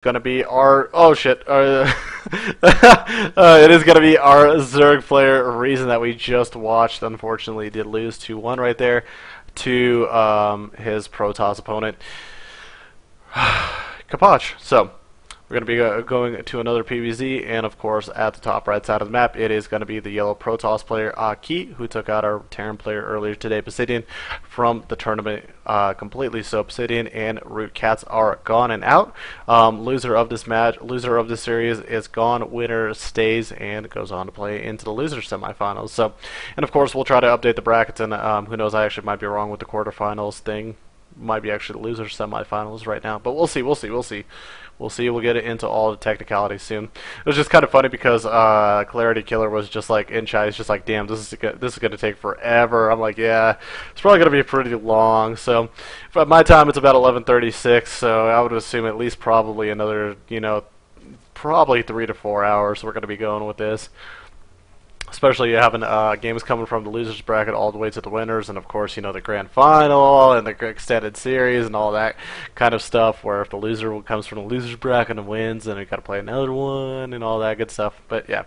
Gonna be our it is gonna be our Zerg player reason that we just watched. Unfortunately, did lose 2-1 right there to his Protoss opponent, Kapach. So we're going to be going to another PvZ, and of course, at the top right side of the map, it is going to be the yellow Protoss player, Aki, who took out our Terran player earlier today, Obsidian, from the tournament completely. So Obsidian and Root Cats are gone and out. Loser of this series is gone. Winner stays and goes on to play into the loser semifinals. So, and of course, we'll try to update the brackets, and who knows, I actually might be wrong with the quarterfinals thing. Might be actually the loser semifinals right now, but we'll see. We'll get into all the technicalities soon. It was just kind of funny because Clarity Killer was just like in chat. He's just like, "Damn, this is gonna take forever." I'm like, "Yeah, it's probably gonna be pretty long." So, at my time, it's about 11:36. So I would assume at least probably another, probably 3 to 4 hours. We're gonna be going with this. Especially having games coming from the losers bracket all the way to the winners, and of course, the grand final and the extended series and all that kind of stuff. Where if the loser comes from the losers bracket and wins, then we got to play another one and all that good stuff. But yeah,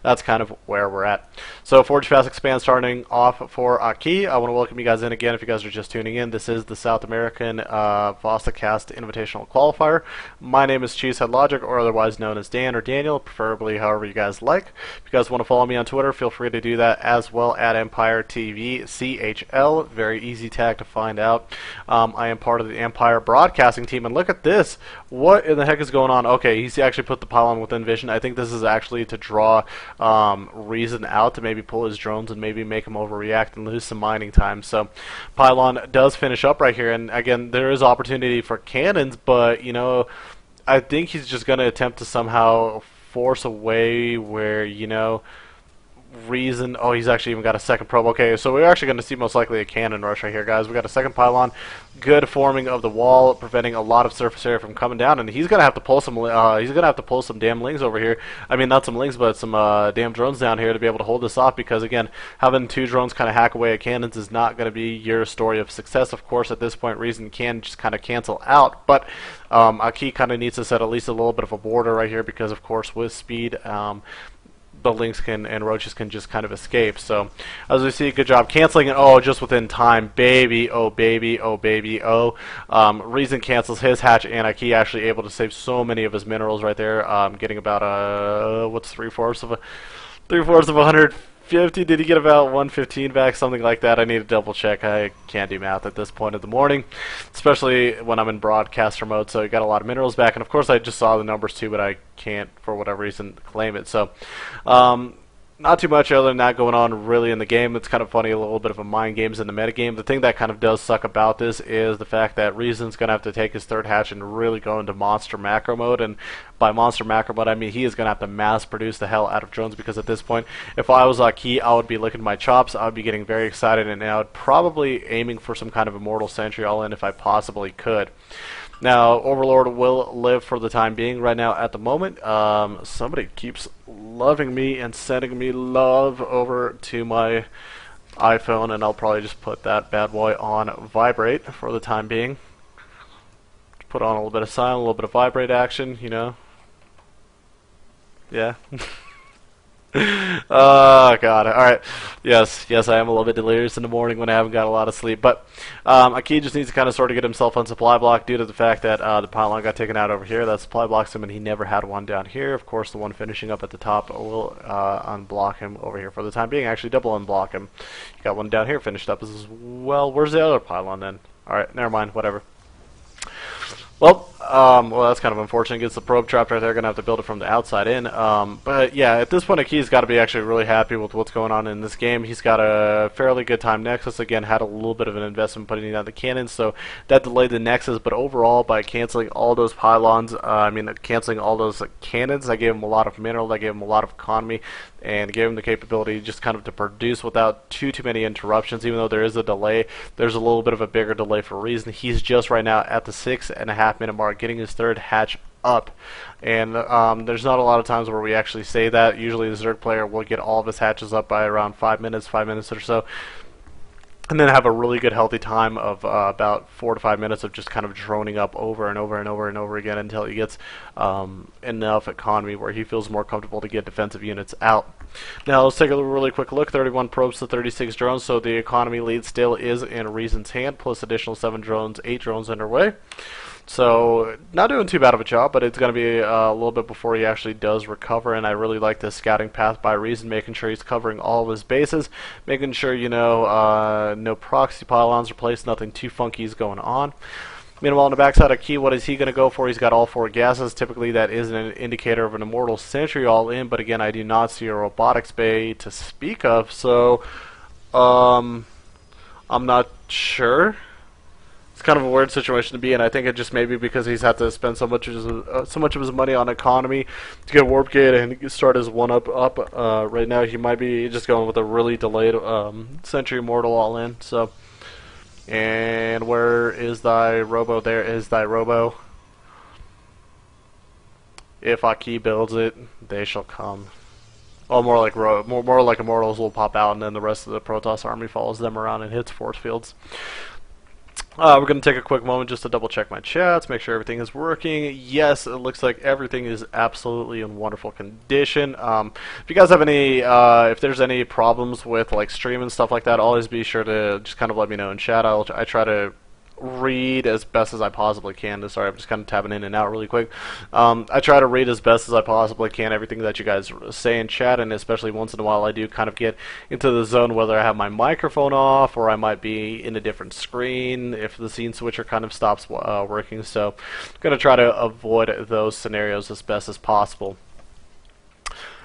that's kind of where we're at. So Forge Fast Expand starting off for Aki. I want to welcome you guys in again. If you guys are just tuning in, this is the South American Vasacast Invitational Qualifier. My name is Cheesehead Logic, or otherwise known as Dan or Daniel, preferably however you guys like. If you guys want to follow me on Twitter, feel free to do that as well at Empire TV CHL. Very easy tag to find out. I am part of the Empire broadcasting team, and look at this. What in the heck is going on? Okay, he's actually put the pylon within vision. I think this is actually to draw Reason out to maybe pull his drones and maybe make him overreact and lose some mining time. So pylon does finish up right here, and again, there is opportunity for cannons, but I think he's just going to attempt to somehow force a way where Reason. Oh, he's actually even got a second probe. Okay, so we're actually going to see most likely a cannon rush right here, guys. We got a second pylon, good forming of the wall, preventing a lot of surface area from coming down, and he's going to have to pull some. He's going to have to pull some damn lings over here. I mean, not some lings, but some damn drones down here to be able to hold this off. Because again, having two drones kind of hack away at cannons is not going to be your story of success. Of course, at this point, Reason can just kind of cancel out, but Aki kind of needs to set at least a little bit of a border right here, because of course with speed. The Lynx and Roaches can just kind of escape. So as we see, good job canceling it. Oh, just within time, baby. Oh, baby. Oh, baby. Oh. Reason cancels his hatch, and Aki actually able to save so many of his minerals right there. Getting about what's 3/4 of 150? Did he get about 115 back? Something like that. I need to double check. I can't do math at this point of the morning, especially when I'm in broadcaster mode. So you got a lot of minerals back, and of course I just saw the numbers too, but I can't for whatever reason claim it. So not too much other than that going on really in the game. It's kind of funny, a little bit of a mind games in the metagame. The thing that kind of does suck about this is the fact that Reason's going to have to take his third hatch and really go into monster macro mode. And by monster macro mode, I mean he is going to have to mass produce the hell out of drones, because at this point, if I was Aki, I would be licking my chops. I would be getting very excited, and I would probably aiming for some kind of immortal sentry all in if I possibly could. Now, Overlord will live for the time being right now at the moment. Somebody keeps loving me and sending me love over to my iPhone, and I'll probably just put that bad boy on vibrate for the time being. Put on a little bit of silent, a little bit of vibrate action, Yeah. Oh god. Alright. Yes, I am a little bit delirious in the morning when I haven't got a lot of sleep. But Aki just needs to kind of sort of get himself on supply block due to the fact that the pylon got taken out over here. That supply blocks him, and he never had one down here. Of course, the one finishing up at the top will unblock him over here for the time being. Actually, double unblock him. You got one down here finished up as well. Where's the other pylon then? Alright, never mind. Whatever. Well, that's kind of unfortunate. Gets the probe trapped right there. Going to have to build it from the outside in. But yeah, at this point, Aki's got to be actually really happy with what's going on in this game. He's got a fairly good time Nexus. Again, had a little bit of an investment putting down the cannons, so that delayed the Nexus. But overall, by canceling all those pylons, canceling all those cannons, I gave him a lot of mineral. I gave him a lot of economy, and gave him the capability just kind of to produce without too many interruptions. Even though there is a delay, there's a little bit of a bigger delay for Reason. He's just right now at the 6.5 minute mark, getting his third hatch up, and there's not a lot of times where we actually say that. Usually the Zerg player will get all of his hatches up by around 5 minutes or so. and then have a really good healthy time of about 4 to 5 minutes of just kind of droning up over and over and over and over again until he gets enough economy where he feels more comfortable to get defensive units out. Now let's take a really quick look. 31 probes to 36 drones, so the economy lead still is in Reason's hand, plus additional 7 drones, 8 drones underway. So not doing too bad of a job, but it's going to be a little bit before he actually does recover, and I really like this scouting path by Reason, making sure he's covering all of his bases, making sure, you know, no proxy pylons are placed, nothing too funky is going on. Meanwhile, on the backside of Key, what is he going to go for? He's got all 4 gases. Typically, that is an indicator of an Immortal Sentry all in, but again, I do not see a Robotics Bay to speak of, so I'm not sure. It's kind of a weird situation to be in. I think it just maybe because he's had to spend so much of his money on economy to get Warp Gate and start his one-up right now. He might be just going with a really delayed Sentry Immortal all in. So, and where is thy Robo? There is thy Robo. If Aki builds it, they shall come. Oh, more like Immortals will pop out, and then the rest of the Protoss army follows them around and hits force fields. We're going to take a quick moment just to double check my chats, make sure everything is working. Yes, it looks like everything is absolutely in wonderful condition. If you guys have any, if there's any problems with like stream and stuff like that, always be sure to just kind of let me know in chat. I try to read as best as I possibly can. Sorry, I'm just kind of tapping in and out really quick. I try to read as best as I possibly can everything that you guys say in chat, and especially once in a while I do kind of get into the zone whether I have my microphone off or I might be in a different screen if the scene switcher kind of stops working. So I'm going to try to avoid those scenarios as best as possible.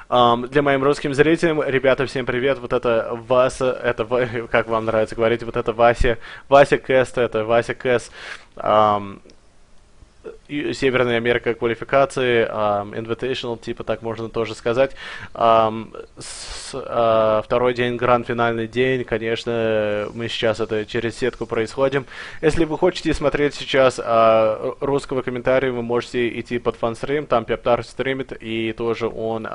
Для моим русским зрителям, ребята, всем привет, вот это Васа, это, как вам нравится говорить, вот это Vasacast, это Vasacast, Северная Америка квалификации, Invitational, типа так можно тоже сказать. Второй день, гранд-финальный день, конечно, мы сейчас это через сетку происходим. Если вы хотите смотреть сейчас русского комментария, вы можете идти под фанстрим, там Пептар стримит, и тоже он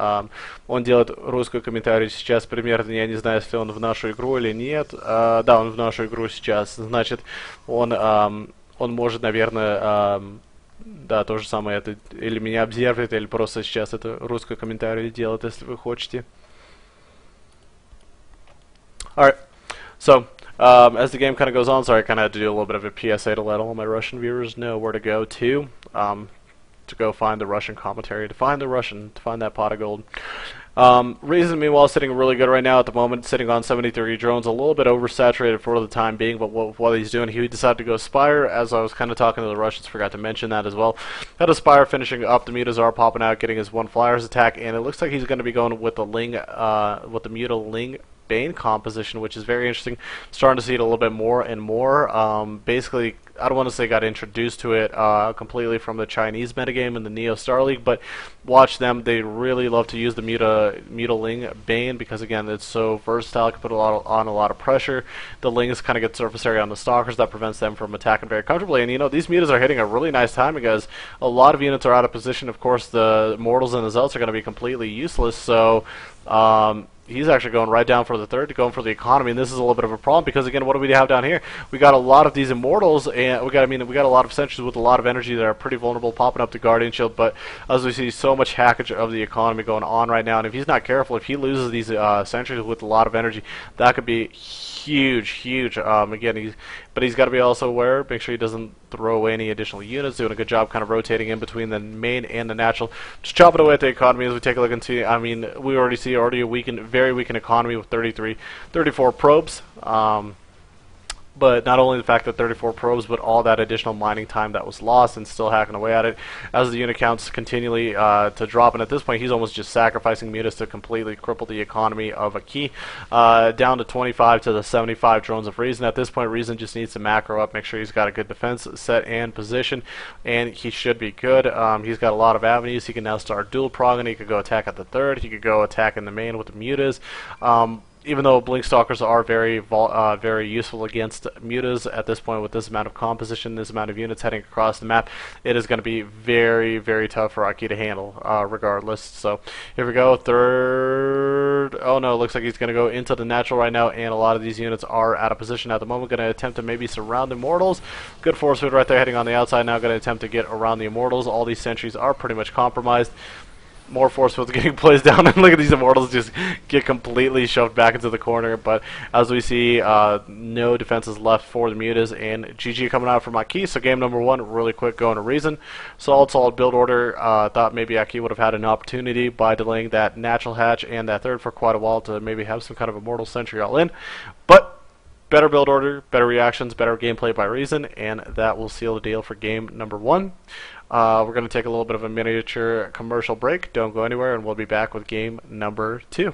делает русский комментарий сейчас примерно, я не знаю, если он в нашу игру или нет. Да, он в нашу игру сейчас, значит, он может, наверное, да, то же самое, это или меня обсервит, или просто сейчас это русский комментарий делает, если вы хотите. Alright, so, as the game kind of goes on, sorry, I kind of had to do a little bit of a PSA to let all my Russian viewers know where to go to go find the Russian commentary, to find that pot of gold. Reason, meanwhile, sitting really good right now at the moment, sitting on 73 drones, a little bit oversaturated for the time being, but what he's doing, he decided to go Spire, as I was kind of talking to the Russians, forgot to mention that as well. Had a Spire finishing up, the mutas are popping out, getting his 1 Flyers attack, and it looks like he's going to be going with the Ling, with the Muta Ling Bane composition, which is very interesting. Starting to see it a little bit more and more. Basically, I don't want to say got introduced to it completely from the Chinese metagame in the Neo Star League, but watch them. They really love to use the Muta Ling Bane because, again, it's so versatile. It can put on a lot of pressure. The Lings kind of get surface area on the Stalkers. That prevents them from attacking very comfortably. And, you know, these mutas are hitting a really nice time because a lot of units are out of position. Of course, the Mortals and the Zealots are going to be completely useless. So, he's actually going right down for the third, going for the economy, and this is a little bit of a problem because, again, what do we have down here? We got a lot of these Immortals, and we got a lot of sentries with a lot of energy that are pretty vulnerable, popping up the Guardian Shield. But as we see, so much hackage of the economy going on right now, and if he's not careful, if he loses these sentries with a lot of energy, that could be huge. Again, he's got to be also aware, make sure he doesn't throw away any additional units, doing a good job kind of rotating in between the main and the natural. Just chopping away at the economy as we take a look into, I mean, we already see a very weakened economy with 34 probes. But not only the fact that 34 probes, but all that additional mining time that was lost and still hacking away at it as the unit counts continually to drop. And at this point, he's almost just sacrificing mutas to completely cripple the economy of a key. Down to 25 to the 75 drones of Reason. At this point, Reason just needs to macro up, make sure he's got a good defense set and position, and he should be good. He's got a lot of avenues. He can now start dual progging. He could go attack at the third. He could go attack in the main with the mutas. even though Blink Stalkers are very useful against mutas at this point with this amount of composition, this amount of units heading across the map, it is going to be very, very tough for Aki to handle regardless. So here we go, third. Oh no, looks like he's going to go into the natural right now, and a lot of these units are out of position at the moment. Going to attempt to maybe surround Immortals. Good force field right there heading on the outside now. Going to attempt to get around the Immortals. All these sentries are pretty much compromised. More force fields getting placed down, and look at these Immortals just get completely shoved back into the corner. But as we see, no defenses left for the mutas, and GG coming out from Aki. So game number 1, really quick, going to Reason. Solid build order. Thought maybe Aki would have had an opportunity by delaying that natural hatch and that third for quite a while to maybe have some kind of Immortal Sentry all in. But better build order, better reactions, better gameplay by Reason, and that will seal the deal for game number 1. We're going to take a little bit of a miniature commercial break. Don't go anywhere, and we'll be back with game number 2.